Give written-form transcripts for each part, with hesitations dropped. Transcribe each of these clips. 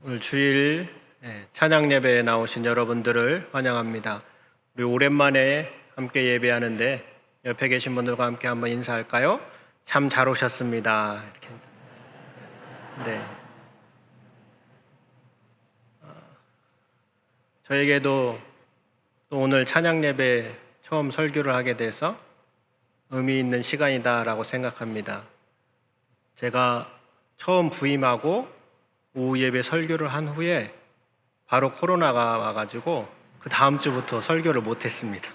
오늘 주일 찬양 예배에 나오신 여러분들을 환영합니다. 우리 오랜만에 함께 예배하는데 옆에 계신 분들과 함께 한번 인사할까요? 참 잘 오셨습니다. 이렇게. 네. 저에게도 또 오늘 찬양 예배 처음 설교를 하게 돼서 의미 있는 시간이다라고 생각합니다. 제가 처음 부임하고 오후 예배 설교를 한 후에 바로 코로나가 와가지고 그 다음 주부터 설교를 못했습니다.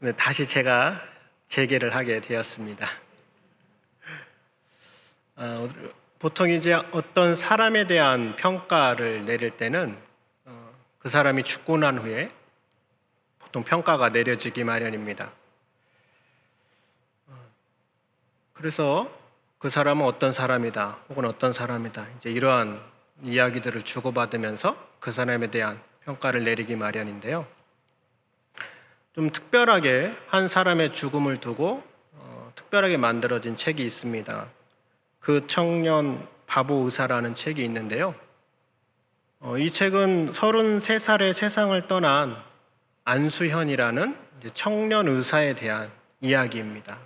근데 다시 제가 재개를 하게 되었습니다. 보통 이제 어떤 사람에 대한 평가를 내릴 때는 그 사람이 죽고 난 후에 보통 평가가 내려지기 마련입니다. 그래서 그 사람은 어떤 사람이다, 혹은 어떤 사람이다, 이제 이러한 이야기들을 주고받으면서 그 사람에 대한 평가를 내리기 마련인데요. 좀 특별하게 한 사람의 죽음을 두고 특별하게 만들어진 책이 있습니다. 그 청년 바보 의사라는 책이 있는데요. 이 책은 33살의 세상을 떠난 안수현이라는 청년 의사에 대한 이야기입니다.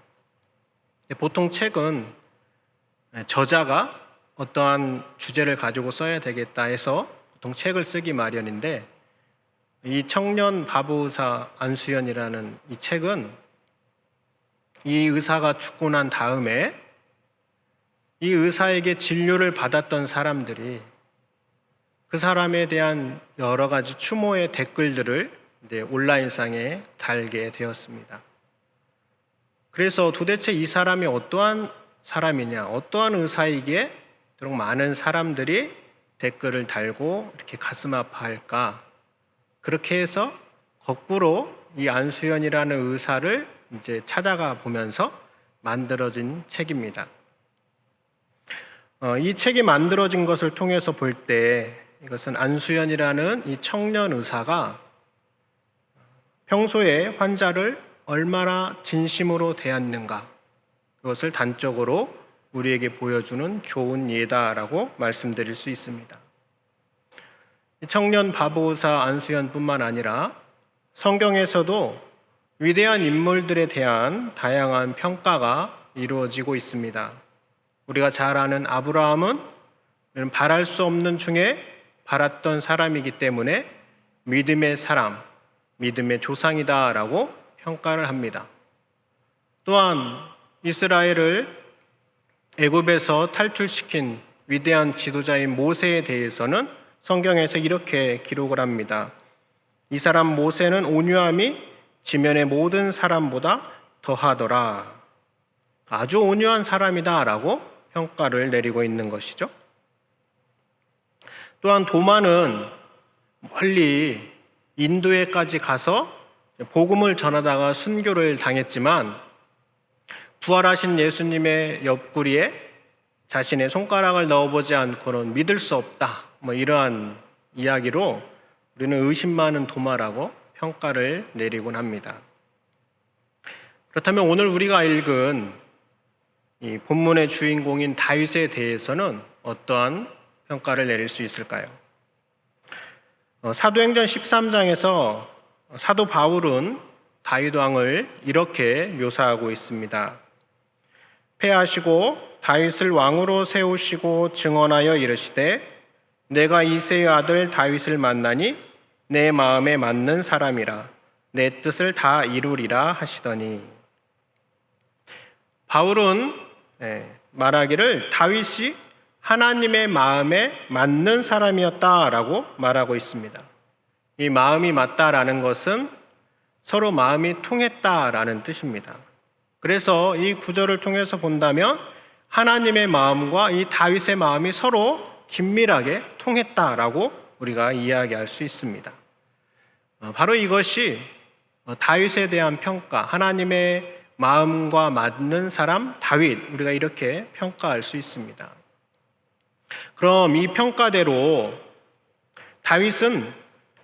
보통 책은 저자가 어떠한 주제를 가지고 써야 되겠다 해서 보통 책을 쓰기 마련인데, 이 청년 바보 의사 안수현이라는 이 책은 이 의사가 죽고 난 다음에 이 의사에게 진료를 받았던 사람들이 그 사람에 대한 여러 가지 추모의 댓글들을 온라인상에 달게 되었습니다. 그래서 도대체 이 사람이 어떠한 사람이냐, 어떠한 의사이기에 그런 많은 사람들이 댓글을 달고 이렇게 가슴 아파할까? 그렇게 해서 거꾸로 이 안수현이라는 의사를 이제 찾아가 보면서 만들어진 책입니다. 이 책이 만들어진 것을 통해서 볼 때 이것은 안수현이라는 이 청년 의사가 평소에 환자를 얼마나 진심으로 대했는가, 그것을 단적으로 우리에게 보여주는 좋은 예다라고 말씀드릴 수 있습니다. 청년 바보 의사 안수현뿐만 아니라 성경에서도 위대한 인물들에 대한 다양한 평가가 이루어지고 있습니다. 우리가 잘 아는 아브라함은 바랄 수 없는 중에 바랐던 사람이기 때문에 믿음의 사람, 믿음의 조상이다라고 평가를 합니다. 또한 이스라엘을 애굽에서 탈출시킨 위대한 지도자인 모세에 대해서는 성경에서 이렇게 기록을 합니다. 이 사람 모세는 온유함이 지면의 모든 사람보다 더하더라. 아주 온유한 사람이다라고 평가를 내리고 있는 것이죠. 또한 도마는 멀리 인도에까지 가서 복음을 전하다가 순교를 당했지만 부활하신 예수님의 옆구리에 자신의 손가락을 넣어보지 않고는 믿을 수 없다, 이러한 이야기로 우리는 의심 많은 도마라고 평가를 내리곤 합니다. 그렇다면 오늘 우리가 읽은 이 본문의 주인공인 다윗에 대해서는 어떠한 평가를 내릴 수 있을까요? 사도행전 13장에서 사도 바울은 다윗 왕을 이렇게 묘사하고 있습니다. 패하시고 다윗을 왕으로 세우시고 증언하여 이르시되 내가 이새의 아들 다윗을 만나니 내 마음에 맞는 사람이라 내 뜻을 다 이루리라 하시더니, 바울은 말하기를 다윗이 하나님의 마음에 맞는 사람이었다라고 말하고 있습니다. 이 마음이 맞다라는 것은 서로 마음이 통했다라는 뜻입니다. 그래서 이 구절을 통해서 본다면 하나님의 마음과 이 다윗의 마음이 서로 긴밀하게 통했다라고 우리가 이야기할 수 있습니다. 바로 이것이 다윗에 대한 평가, 하나님의 마음과 맞는 사람 다윗, 우리가 이렇게 평가할 수 있습니다. 그럼 이 평가대로 다윗은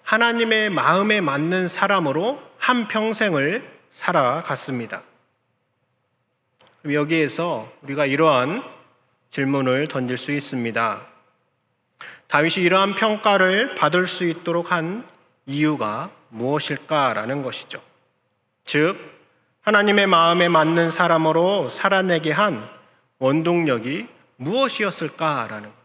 하나님의 마음에 맞는 사람으로 한 평생을 살아갔습니다. 여기에서 우리가 이러한 질문을 던질 수 있습니다. 다윗이 이러한 평가를 받을 수 있도록 한 이유가 무엇일까라는 것이죠. 즉, 하나님의 마음에 맞는 사람으로 살아내게 한 원동력이 무엇이었을까라는 겁니다.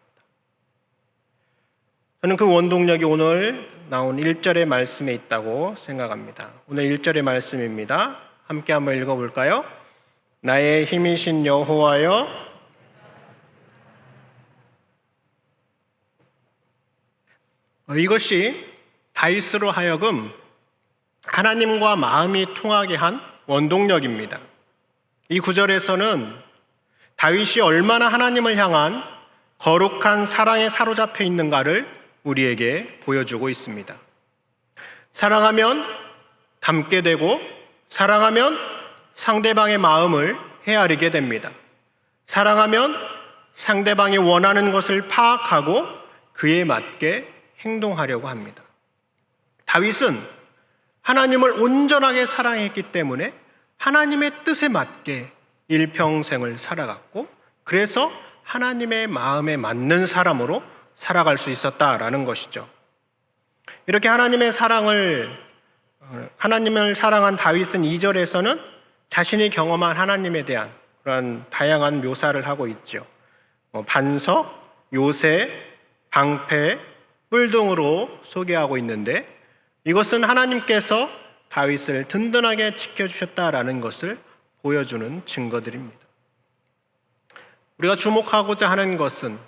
저는 그 원동력이 오늘 나온 1절의 말씀에 있다고 생각합니다. 오늘 1절의 말씀입니다. 함께 한번 읽어볼까요? 나의 힘이신 여호와여, 이것이 다윗으로 하여금 하나님과 마음이 통하게 한 원동력입니다. 이 구절에서는 다윗이 얼마나 하나님을 향한 거룩한 사랑에 사로잡혀 있는가를 우리에게 보여주고 있습니다. 사랑하면 닮게 되고 사랑하면 상대방의 마음을 헤아리게 됩니다. 사랑하면 상대방이 원하는 것을 파악하고 그에 맞게 행동하려고 합니다. 다윗은 하나님을 온전하게 사랑했기 때문에 하나님의 뜻에 맞게 일평생을 살아갔고, 그래서 하나님의 마음에 맞는 사람으로 살아갈 수 있었다라는 것이죠. 이렇게 하나님을 사랑한 다윗은 2절에서는 자신이 경험한 하나님에 대한 그런 다양한 묘사를 하고 있죠. 반석, 요새, 방패, 뿔 등으로 소개하고 있는데, 이것은 하나님께서 다윗을 든든하게 지켜주셨다라는 것을 보여주는 증거들입니다. 우리가 주목하고자 하는 것은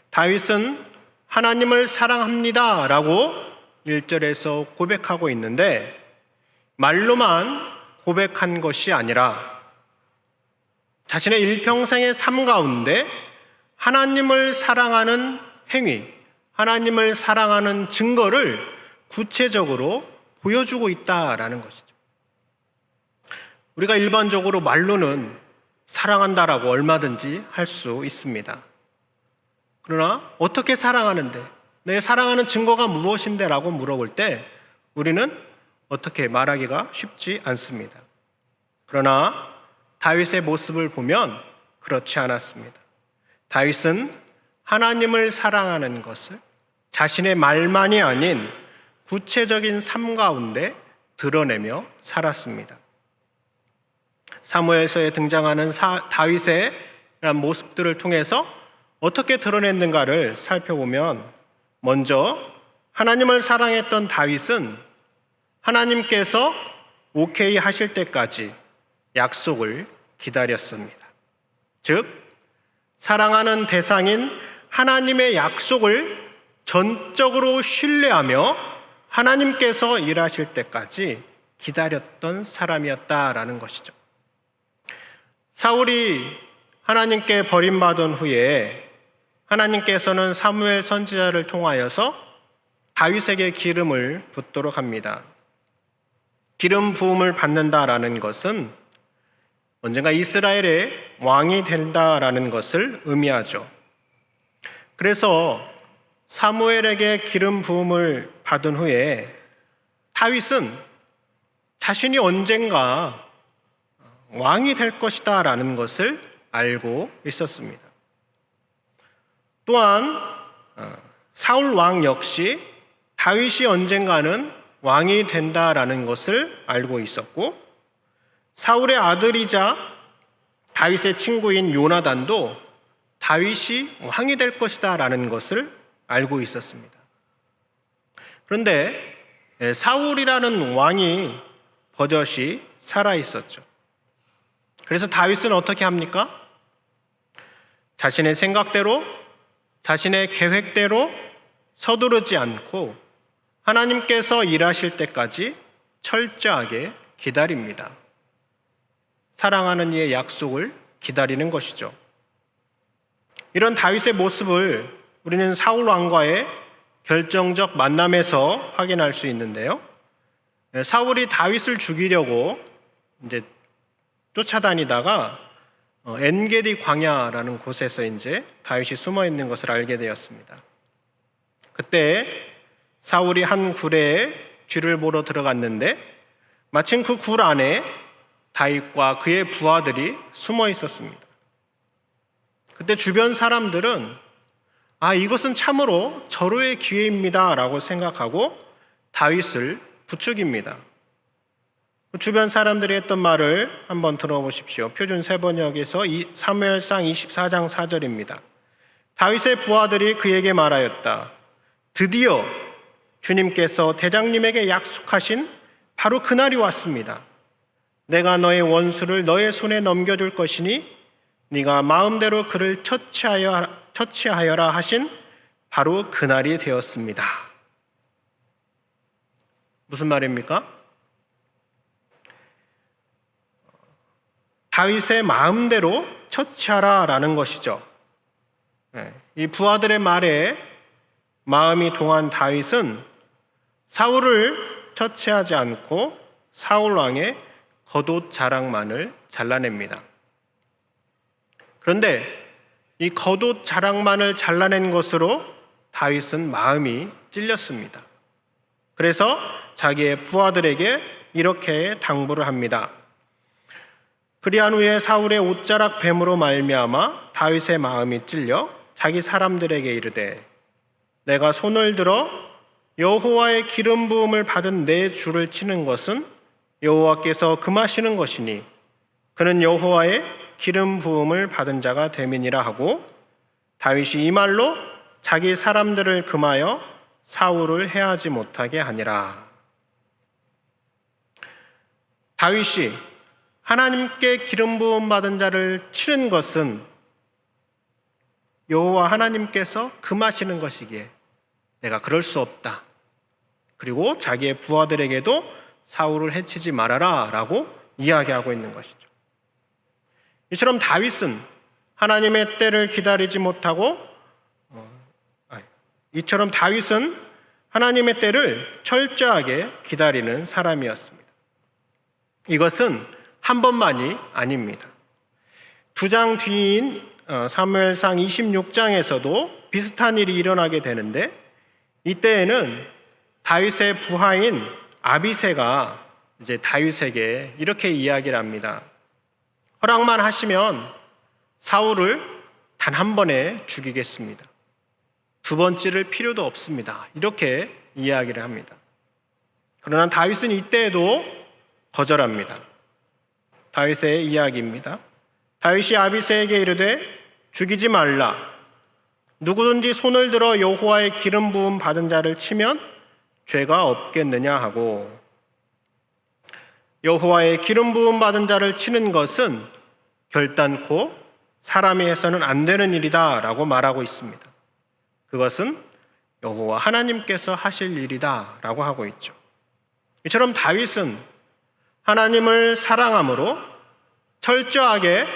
다윗은 하나님을 사랑합니다 라고 1절에서 고백하고 있는데, 말로만 고백한 것이 아니라 자신의 일평생의 삶 가운데 하나님을 사랑하는 행위, 하나님을 사랑하는 증거를 구체적으로 보여주고 있다라는 것이죠. 우리가 일반적으로 말로는 사랑한다라고 얼마든지 할 수 있습니다. 그러나 어떻게 사랑하는데, 내 사랑하는 증거가 무엇인데 라고 물어볼 때 우리는 어떻게 말하기가 쉽지 않습니다. 그러나 다윗의 모습을 보면 그렇지 않았습니다. 다윗은 하나님을 사랑하는 것을 자신의 말만이 아닌 구체적인 삶 가운데 드러내며 살았습니다. 사무엘서에 등장하는 다윗의 모습들을 통해서 어떻게 드러냈는가를 살펴보면, 먼저 하나님을 사랑했던 다윗은 하나님께서 오케이 하실 때까지 약속을 기다렸습니다. 즉, 사랑하는 대상인 하나님의 약속을 전적으로 신뢰하며 하나님께서 일하실 때까지 기다렸던 사람이었다라는 것이죠. 사울이 하나님께 버림받은 후에 하나님께서는 사무엘 선지자를 통하여서 다윗에게 기름을 붓도록 합니다. 기름 부음을 받는다라는 것은 언젠가 이스라엘의 왕이 된다라는 것을 의미하죠. 그래서 사무엘에게 기름 부음을 받은 후에 다윗은 자신이 언젠가 왕이 될 것이다 라는 것을 알고 있었습니다. 또한 사울 왕 역시 다윗이 언젠가는 왕이 된다라는 것을 알고 있었고, 사울의 아들이자 다윗의 친구인 요나단도 다윗이 왕이 될 것이다 라는 것을 알고 있었습니다. 그런데 사울이라는 왕이 버젓이 살아 있었죠. 그래서 다윗은 어떻게 합니까? 자신의 생각대로, 자신의 계획대로 서두르지 않고 하나님께서 일하실 때까지 철저하게 기다립니다. 사랑하는 이의 약속을 기다리는 것이죠. 이런 다윗의 모습을 우리는 사울 왕과의 결정적 만남에서 확인할 수 있는데요. 사울이 다윗을 죽이려고 이제 쫓아다니다가 엔게디 광야라는 곳에서 이제 다윗이 숨어 있는 것을 알게 되었습니다. 그때 사울이 한 굴에 쥐를 보러 들어갔는데 마침 그 굴 안에 다윗과 그의 부하들이 숨어 있었습니다. 그때 주변 사람들은 이것은 참으로 절호의 기회입니다 라고 생각하고 다윗을 부추깁니다. 주변 사람들이 했던 말을 한번 들어보십시오. 표준 세번역에서 사무엘상 24장 4절입니다. 다윗의 부하들이 그에게 말하였다. 드디어 주님께서 대장님에게 약속하신 바로 그날이 왔습니다. 내가 너의 원수를 너의 손에 넘겨줄 것이니 네가 마음대로 그를 처치하여라 하신 바로 그날이 되었습니다. 무슨 말입니까? 다윗의 마음대로 처치하라라는 것이죠. 이 부하들의 말에 마음이 동한 다윗은 사울을 처치하지 않고 사울 왕의 겉옷 자락만을 잘라냅니다. 그런데 이 겉옷 자락만을 잘라낸 것으로 다윗은 마음이 찔렸습니다. 그래서 자기의 부하들에게 이렇게 당부를 합니다. 그리한 후에 사울의 옷자락 뱀으로 말미암아 다윗의 마음이 찔려 자기 사람들에게 이르되 내가 손을 들어 여호와의 기름 부음을 받은 내 주를 치는 것은 여호와께서 금하시는 것이니 그는 여호와의 기름 부음을 받은 자가 됨이니라 하고 다윗이 이 말로 자기 사람들을 금하여 사울을 해하지 못하게 하니라. 다윗이 하나님께 기름 부음 받은 자를 치는 것은 여호와 하나님께서 금하시는 것이기에 내가 그럴 수 없다. 그리고 자기의 부하들에게도 사울을 해치지 말아라 라고 이야기하고 있는 것이죠. 이처럼 다윗은 하나님의 때를 기다리지 못하고 이처럼 다윗은 하나님의 때를 철저하게 기다리는 사람이었습니다. 이것은 한 번만이 아닙니다. 2장 뒤인 사무엘상 26장에서도 비슷한 일이 일어나게 되는데 이때에는 다윗의 부하인 아비새가 이제 다윗에게 이렇게 이야기를 합니다. 허락만 하시면 사울을 단 한 번에 죽이겠습니다. 두 번 찌를 필요도 없습니다. 이렇게 이야기를 합니다. 그러나 다윗은 이때에도 거절합니다. 다윗의 이야기입니다. 다윗이 아비새에게 이르되 죽이지 말라. 누구든지 손을 들어 여호와의 기름 부음 받은 자를 치면 죄가 없겠느냐 하고 여호와의 기름 부음 받은 자를 치는 것은 결단코 사람이 해서는 안 되는 일이다 라고 말하고 있습니다. 그것은 여호와 하나님께서 하실 일이다 라고 하고 있죠. 이처럼 다윗은 하나님을 사랑함으로 철저하게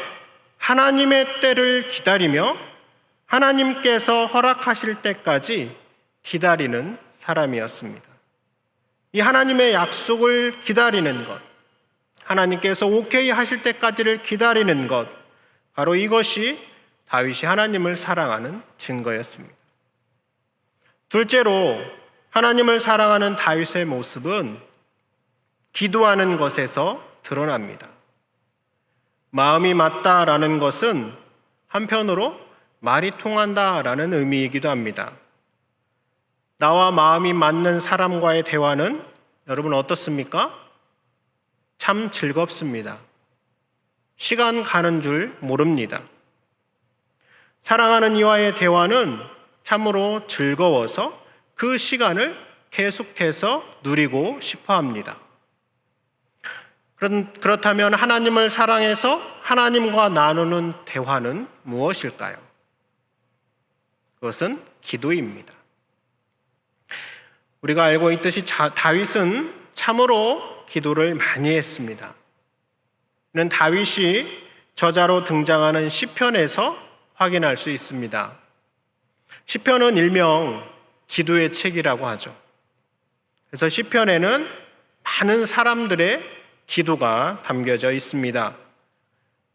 하나님의 때를 기다리며 하나님께서 허락하실 때까지 기다리는 사람이었습니다. 이 하나님의 약속을 기다리는 것, 하나님께서 오케이 하실 때까지를 기다리는 것, 바로 이것이 다윗이 하나님을 사랑하는 증거였습니다. 둘째로 하나님을 사랑하는 다윗의 모습은 기도하는 것에서 드러납니다. 마음이 맞다라는 것은 한편으로 말이 통한다라는 의미이기도 합니다. 나와 마음이 맞는 사람과의 대화는 여러분 어떻습니까? 참 즐겁습니다. 시간 가는 줄 모릅니다. 사랑하는 이와의 대화는 참으로 즐거워서 그 시간을 계속해서 누리고 싶어 합니다. 그렇다면 하나님을 사랑해서 하나님과 나누는 대화는 무엇일까요? 그것은 기도입니다. 우리가 알고 있듯이 다윗은 참으로 기도를 많이 했습니다. 이는 다윗이 저자로 등장하는 시편에서 확인할 수 있습니다. 시편은 일명 기도의 책이라고 하죠. 그래서 시편에는 많은 사람들의 기도가 담겨져 있습니다.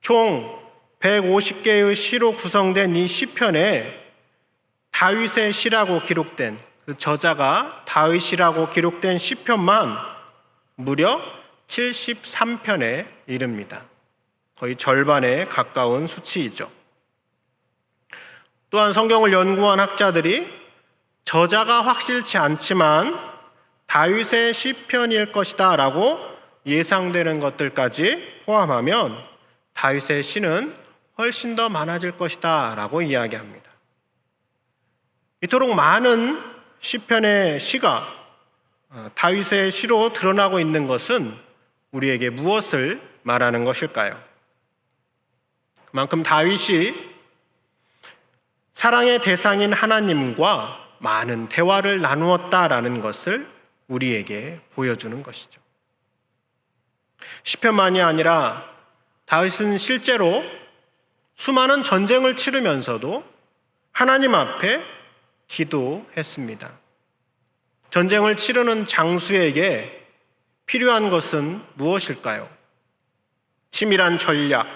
총 150개의 시로 구성된 이 시편에 다윗의 시라고 기록된 그 저자가 다윗이라고 기록된 시편만 무려 73편에 이릅니다. 거의 절반에 가까운 수치이죠. 또한 성경을 연구한 학자들이 저자가 확실치 않지만 다윗의 시편일 것이다 라고 예상되는 것들까지 포함하면 다윗의 시는 훨씬 더 많아질 것이다 라고 이야기합니다. 이토록 많은 시편의 시가 다윗의 시로 드러나고 있는 것은 우리에게 무엇을 말하는 것일까요? 그만큼 다윗이 사랑의 대상인 하나님과 많은 대화를 나누었다라는 것을 우리에게 보여주는 것이죠. 시편만이 아니라 다윗은 실제로 수많은 전쟁을 치르면서도 하나님 앞에 기도했습니다. 전쟁을 치르는 장수에게 필요한 것은 무엇일까요? 치밀한 전략,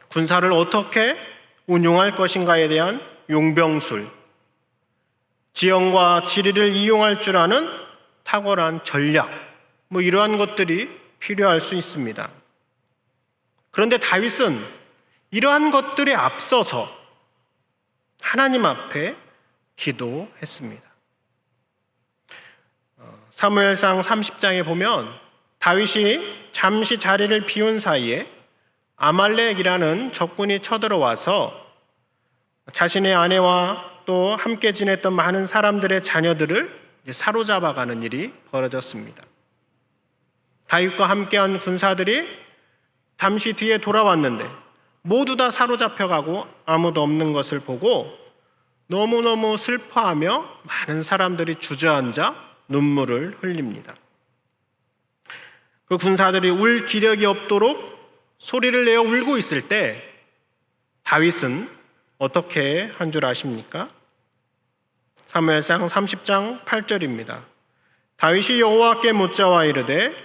군사를 어떻게 운용할 것인가에 대한 용병술, 지형과 지리를 이용할 줄 아는 탁월한 전략, 이러한 것들이 필요할 수 있습니다. 그런데 다윗은 이러한 것들에 앞서서 하나님 앞에 기도했습니다. 사무엘상 30장에 보면 다윗이 잠시 자리를 비운 사이에 아말렉이라는 적군이 쳐들어와서 자신의 아내와 또 함께 지냈던 많은 사람들의 자녀들을 사로잡아가는 일이 벌어졌습니다. 다윗과 함께한 군사들이 잠시 뒤에 돌아왔는데 모두 다 사로잡혀가고 아무도 없는 것을 보고 너무너무 슬퍼하며 많은 사람들이 주저앉아 눈물을 흘립니다. 그 군사들이 울 기력이 없도록 소리를 내어 울고 있을 때 다윗은 어떻게 한 줄 아십니까? 사무엘상 30장 8절입니다. 다윗이 여호와께 묻자와 이르되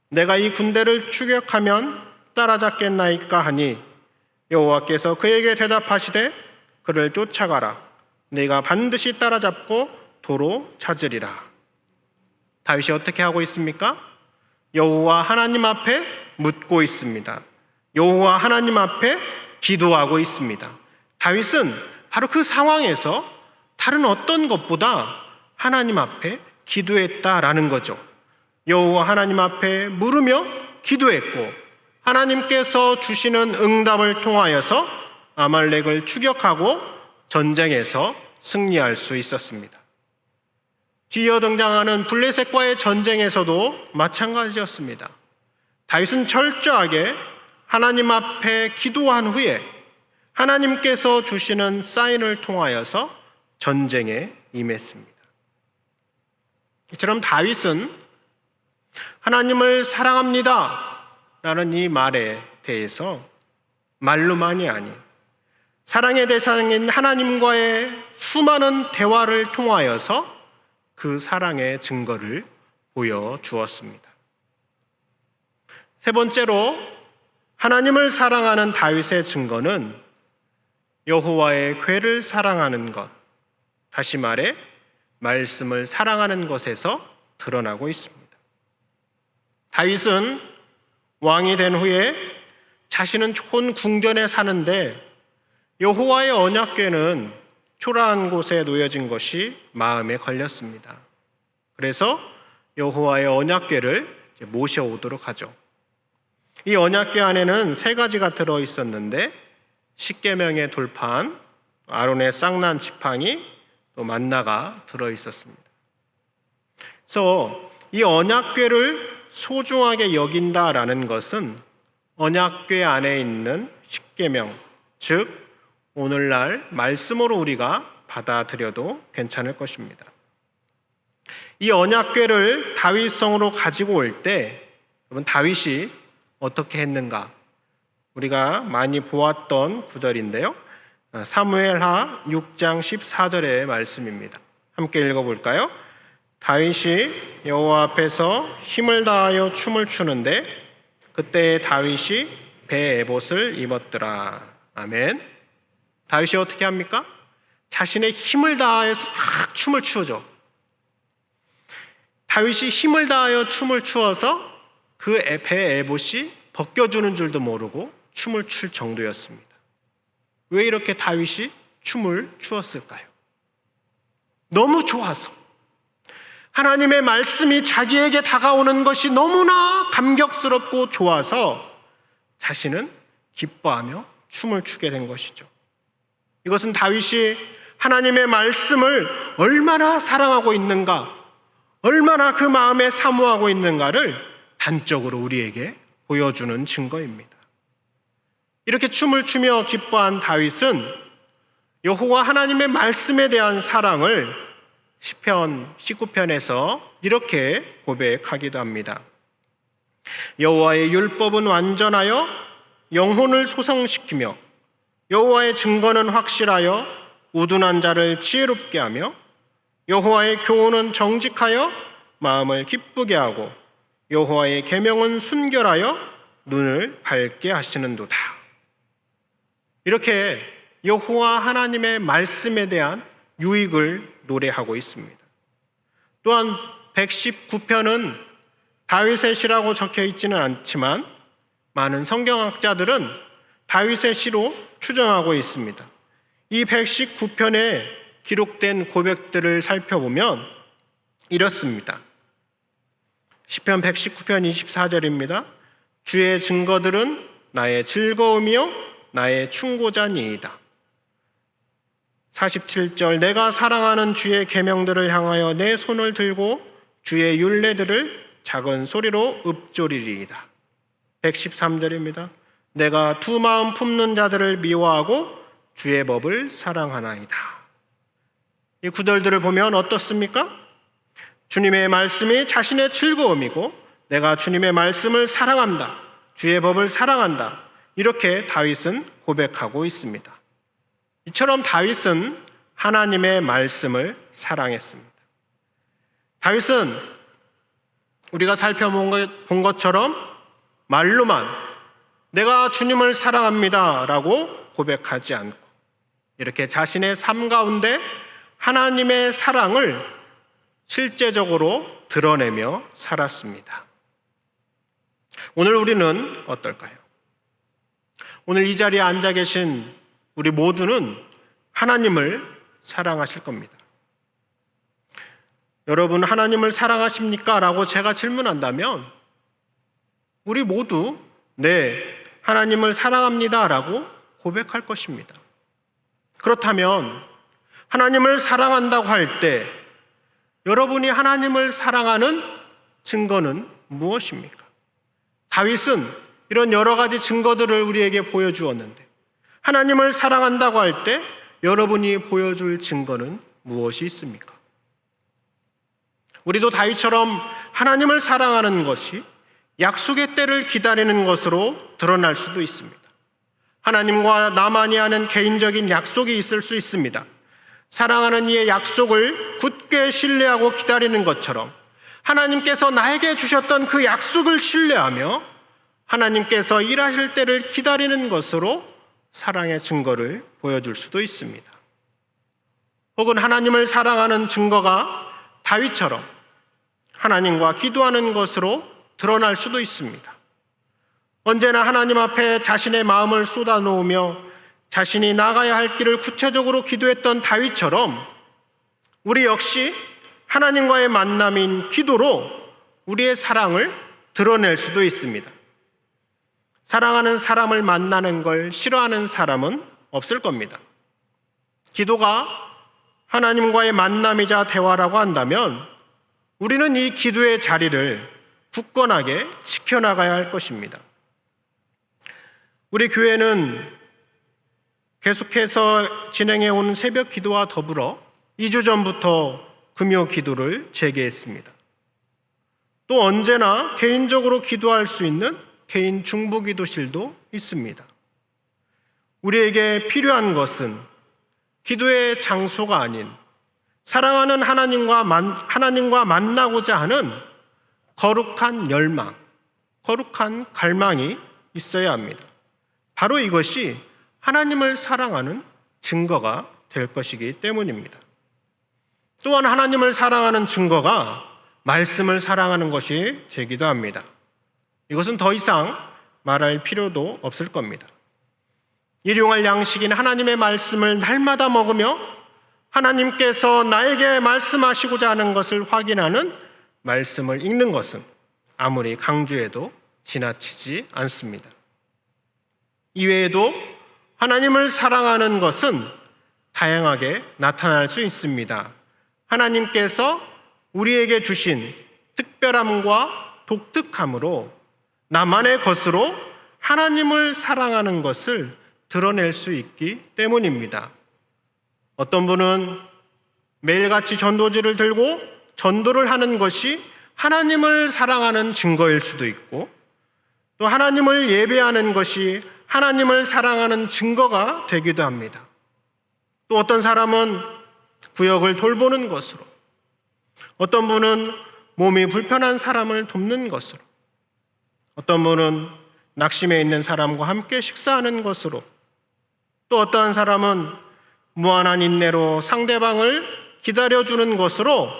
내가 이 군대를 추격하면 따라잡겠나이까 하니 여호와께서 그에게 대답하시되 그를 쫓아가라. 네가 반드시 따라잡고 도로 찾으리라. 다윗이 어떻게 하고 있습니까? 여호와 하나님 앞에 묻고 있습니다. 여호와 하나님 앞에 기도하고 있습니다. 다윗은 바로 그 상황에서 다른 어떤 것보다 하나님 앞에 기도했다라는 거죠. 여호와 하나님 앞에 물으며 기도했고 하나님께서 주시는 응답을 통하여서 아말렉을 추격하고 전쟁에서 승리할 수 있었습니다. 뒤이어 등장하는 블레셋과의 전쟁에서도 마찬가지였습니다. 다윗은 철저하게 하나님 앞에 기도한 후에 하나님께서 주시는 사인을 통하여서 전쟁에 임했습니다. 이처럼 다윗은 하나님을 사랑합니다 라는 이 말에 대해서 말로만이 아닌 사랑의 대상인 하나님과의 수많은 대화를 통하여서 그 사랑의 증거를 보여주었습니다. 세 번째로 하나님을 사랑하는 다윗의 증거는 여호와의 궤를 사랑하는 것, 다시 말해 말씀을 사랑하는 것에서 드러나고 있습니다. 다윗은 왕이 된 후에 자신은 좋은 궁전에 사는데 여호와의 언약궤는 초라한 곳에 놓여진 것이 마음에 걸렸습니다. 그래서 여호와의 언약궤를 모셔오도록 하죠. 이 언약궤 안에는 세 가지가 들어 있었는데 십계명의 돌판, 아론의 쌍난 지팡이, 또 만나가 들어 있었습니다. 그래서 이 언약궤를 소중하게 여긴다라는 것은 언약궤 안에 있는 십계명, 즉 오늘날 말씀으로 우리가 받아들여도 괜찮을 것입니다. 이 언약궤를 다윗성으로 가지고 올 때 여러분 다윗이 어떻게 했는가? 우리가 많이 보았던 구절인데요. 사무엘하 6장 14절의 말씀입니다. 함께 읽어볼까요? 다윗이 여호와 앞에서 힘을 다하여 춤을 추는데 그때 다윗이 배 에봇을 입었더라. 아멘. 다윗이 어떻게 합니까? 자신의 힘을 다해서 막 춤을 추죠. 다윗이 힘을 다하여 춤을 추어서 그 배 에봇이 벗겨주는 줄도 모르고 춤을 출 정도였습니다. 왜 이렇게 다윗이 춤을 추었을까요? 너무 좋아서, 하나님의 말씀이 자기에게 다가오는 것이 너무나 감격스럽고 좋아서 자신은 기뻐하며 춤을 추게 된 것이죠. 이것은 다윗이 하나님의 말씀을 얼마나 사랑하고 있는가, 얼마나 그 마음에 사모하고 있는가를 단적으로 우리에게 보여주는 증거입니다. 이렇게 춤을 추며 기뻐한 다윗은 여호와 하나님의 말씀에 대한 사랑을 시편 19편에서 이렇게 고백하기도 합니다. 여호와의 율법은 완전하여 영혼을 소성시키며 여호와의 증거는 확실하여 우둔한 자를 지혜롭게 하며 여호와의 교훈은 정직하여 마음을 기쁘게 하고 여호와의 계명은 순결하여 눈을 밝게 하시는도다. 이렇게 여호와 하나님의 말씀에 대한 유익을 노래하고 있습니다. 또한 119편은 다윗의 시라고 적혀 있지는 않지만 많은 성경학자들은 다윗의 시로 추정하고 있습니다. 이 119편에 기록된 고백들을 살펴보면 이렇습니다. 시편 119편 24절입니다. 주의 증거들은 나의 즐거움이요 나의 충고자니이다. 47절 내가 사랑하는 주의 계명들을 향하여 내 손을 들고 주의 율례들을 작은 소리로 읊조리리이다. 113절입니다. 내가 두 마음 품는 자들을 미워하고 주의 법을 사랑하나이다. 이 구절들을 보면 어떻습니까? 주님의 말씀이 자신의 즐거움이고 내가 주님의 말씀을 사랑한다. 주의 법을 사랑한다. 이렇게 다윗은 고백하고 있습니다. 이처럼 다윗은 하나님의 말씀을 사랑했습니다. 다윗은 우리가 살펴본 것처럼 말로만 내가 주님을 사랑합니다 라고 고백하지 않고 이렇게 자신의 삶 가운데 하나님의 사랑을 실제적으로 드러내며 살았습니다. 오늘 우리는 어떨까요? 오늘 이 자리에 앉아 계신 우리 모두는 하나님을 사랑하실 겁니다. 여러분 하나님을 사랑하십니까? 라고 제가 질문한다면 우리 모두 네, 하나님을 사랑합니다 라고 고백할 것입니다. 그렇다면 하나님을 사랑한다고 할 때 여러분이 하나님을 사랑하는 증거는 무엇입니까? 다윗은 이런 여러 가지 증거들을 우리에게 보여주었는데 하나님을 사랑한다고 할 때 여러분이 보여줄 증거는 무엇이 있습니까? 우리도 다윗처럼 하나님을 사랑하는 것이 약속의 때를 기다리는 것으로 드러날 수도 있습니다. 하나님과 나만이 하는 개인적인 약속이 있을 수 있습니다. 사랑하는 이의 약속을 굳게 신뢰하고 기다리는 것처럼 하나님께서 나에게 주셨던 그 약속을 신뢰하며 하나님께서 일하실 때를 기다리는 것으로 사랑의 증거를 보여줄 수도 있습니다. 혹은 하나님을 사랑하는 증거가 다윗처럼 하나님과 기도하는 것으로 드러날 수도 있습니다. 언제나 하나님 앞에 자신의 마음을 쏟아놓으며 자신이 나가야 할 길을 구체적으로 기도했던 다윗처럼 우리 역시 하나님과의 만남인 기도로 우리의 사랑을 드러낼 수도 있습니다. 사랑하는 사람을 만나는 걸 싫어하는 사람은 없을 겁니다. 기도가 하나님과의 만남이자 대화라고 한다면 우리는 이 기도의 자리를 굳건하게 지켜나가야 할 것입니다. 우리 교회는 계속해서 진행해온 새벽 기도와 더불어 2주 전부터 금요 기도를 재개했습니다. 또 언제나 개인적으로 기도할 수 있는 개인 중보 기도실도 있습니다. 우리에게 필요한 것은 기도의 장소가 아닌 사랑하는 하나님과 만나고자 하는 거룩한 열망, 거룩한 갈망이 있어야 합니다. 바로 이것이 하나님을 사랑하는 증거가 될 것이기 때문입니다. 또한 하나님을 사랑하는 증거가 말씀을 사랑하는 것이 되기도 합니다. 이것은 더 이상 말할 필요도 없을 겁니다. 일용할 양식인 하나님의 말씀을 날마다 먹으며 하나님께서 나에게 말씀하시고자 하는 것을 확인하는 말씀을 읽는 것은 아무리 강조해도 지나치지 않습니다. 이외에도 하나님을 사랑하는 것은 다양하게 나타날 수 있습니다. 하나님께서 우리에게 주신 특별함과 독특함으로 나만의 것으로 하나님을 사랑하는 것을 드러낼 수 있기 때문입니다. 어떤 분은 매일같이 전도지를 들고 전도를 하는 것이 하나님을 사랑하는 증거일 수도 있고, 또 하나님을 예배하는 것이 하나님을 사랑하는 증거가 되기도 합니다. 또 어떤 사람은 구역을 돌보는 것으로, 어떤 분은 몸이 불편한 사람을 돕는 것으로, 어떤 분은 낙심해 있는 사람과 함께 식사하는 것으로, 또 어떠한 사람은 무한한 인내로 상대방을 기다려주는 것으로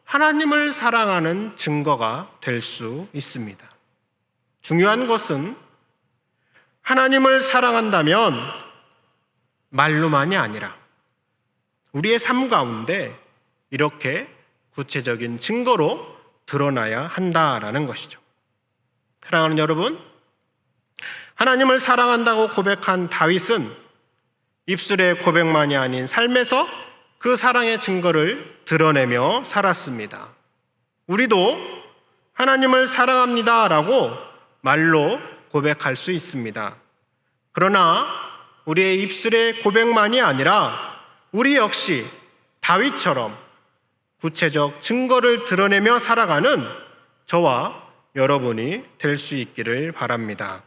하나님을 사랑하는 증거가 될 수 있습니다. 중요한 것은 하나님을 사랑한다면 말로만이 아니라 우리의 삶 가운데 이렇게 구체적인 증거로 드러나야 한다라는 것이죠. 사랑하는 여러분, 하나님을 사랑한다고 고백한 다윗은 입술의 고백만이 아닌 삶에서 그 사랑의 증거를 드러내며 살았습니다. 우리도 하나님을 사랑합니다라고 말로 고백할 수 있습니다. 그러나 우리의 입술의 고백만이 아니라 우리 역시 다윗처럼 구체적 증거를 드러내며 살아가는 저와 여러분이 될 수 있기를 바랍니다.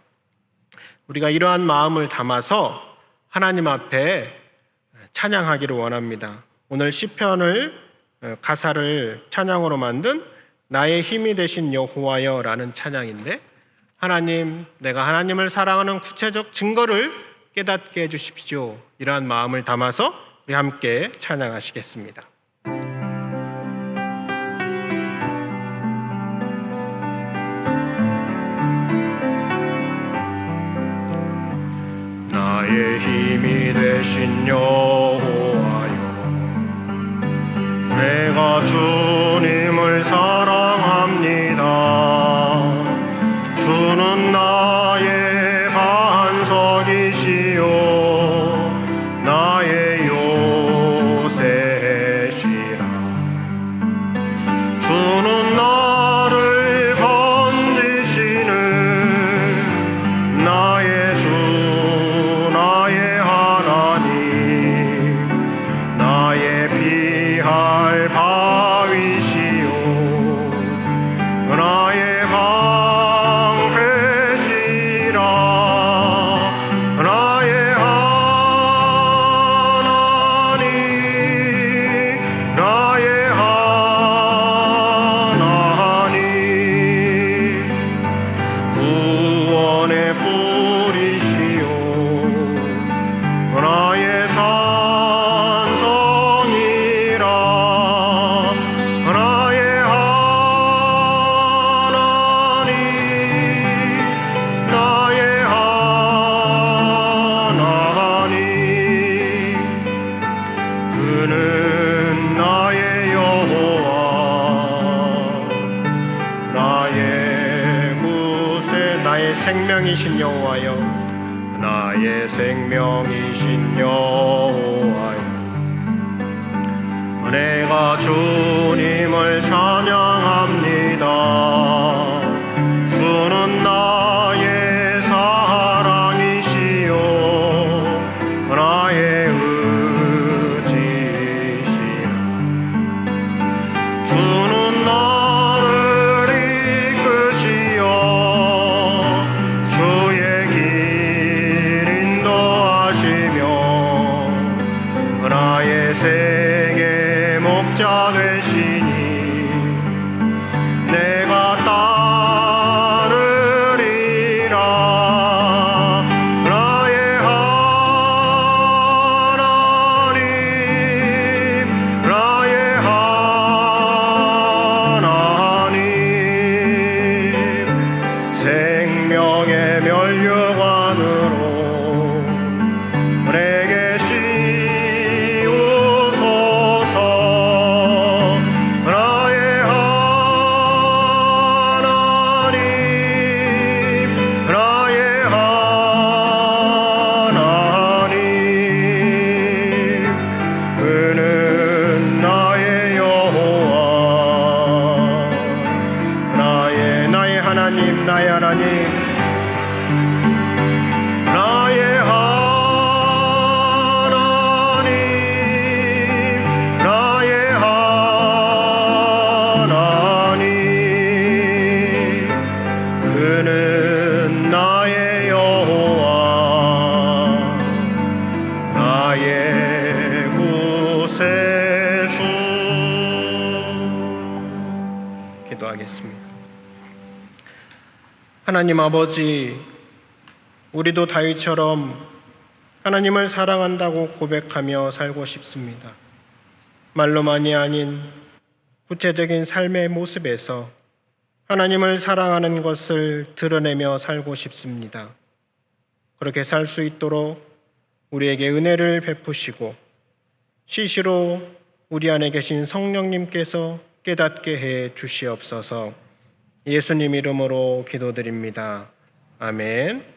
우리가 이러한 마음을 담아서 하나님 앞에 찬양하기를 원합니다. 오늘 시편을 가사를 찬양으로 만든 나의 힘이 되신 여호와여라는 찬양인데, 하나님, 내가 하나님을 사랑하는 구체적 증거를 깨닫게 해주십시오. 이러한 마음을 담아서 우리 함께 찬양하시겠습니다. 나의 힘이 되신 여호와여, 내가 주님을 사랑합니다. 주는 나의 반석이시요 나의 요새시라. 주는 나를 건지시는 나의 주 나의 하나님, 나의 피할 바위시요 나의 방패시라. 나의 하나님, 나의 하나님, 구원의 뿌리시요 나의 산성이라. 나의 하나님, 나의 하나님, 그는 나의 여호와, 나의 구세, 나의 생명이신 여호와여, 나의 생명이신 여호와여, 내가 주님을 찬양합니다. 주는 나의 사랑이시요 나의 의지시라. 주는 나를 이끄시어 주의 길 인도하시며 나의 생의 목자 되시니 내가 따르리라. 나의 하나님, 나의 하나님, 생명의 면류관으로 기도하겠습니다. 하나님 아버지, 우리도 다윗처럼 하나님을 사랑한다고 고백하며 살고 싶습니다. 말로만이 아닌 구체적인 삶의 모습에서 하나님을 사랑하는 것을 드러내며 살고 싶습니다. 그렇게 살 수 있도록 우리에게 은혜를 베푸시고 시시로 우리 안에 계신 성령님께서 깨닫게 해 주시옵소서. 예수님 이름으로 기도드립니다. 아멘.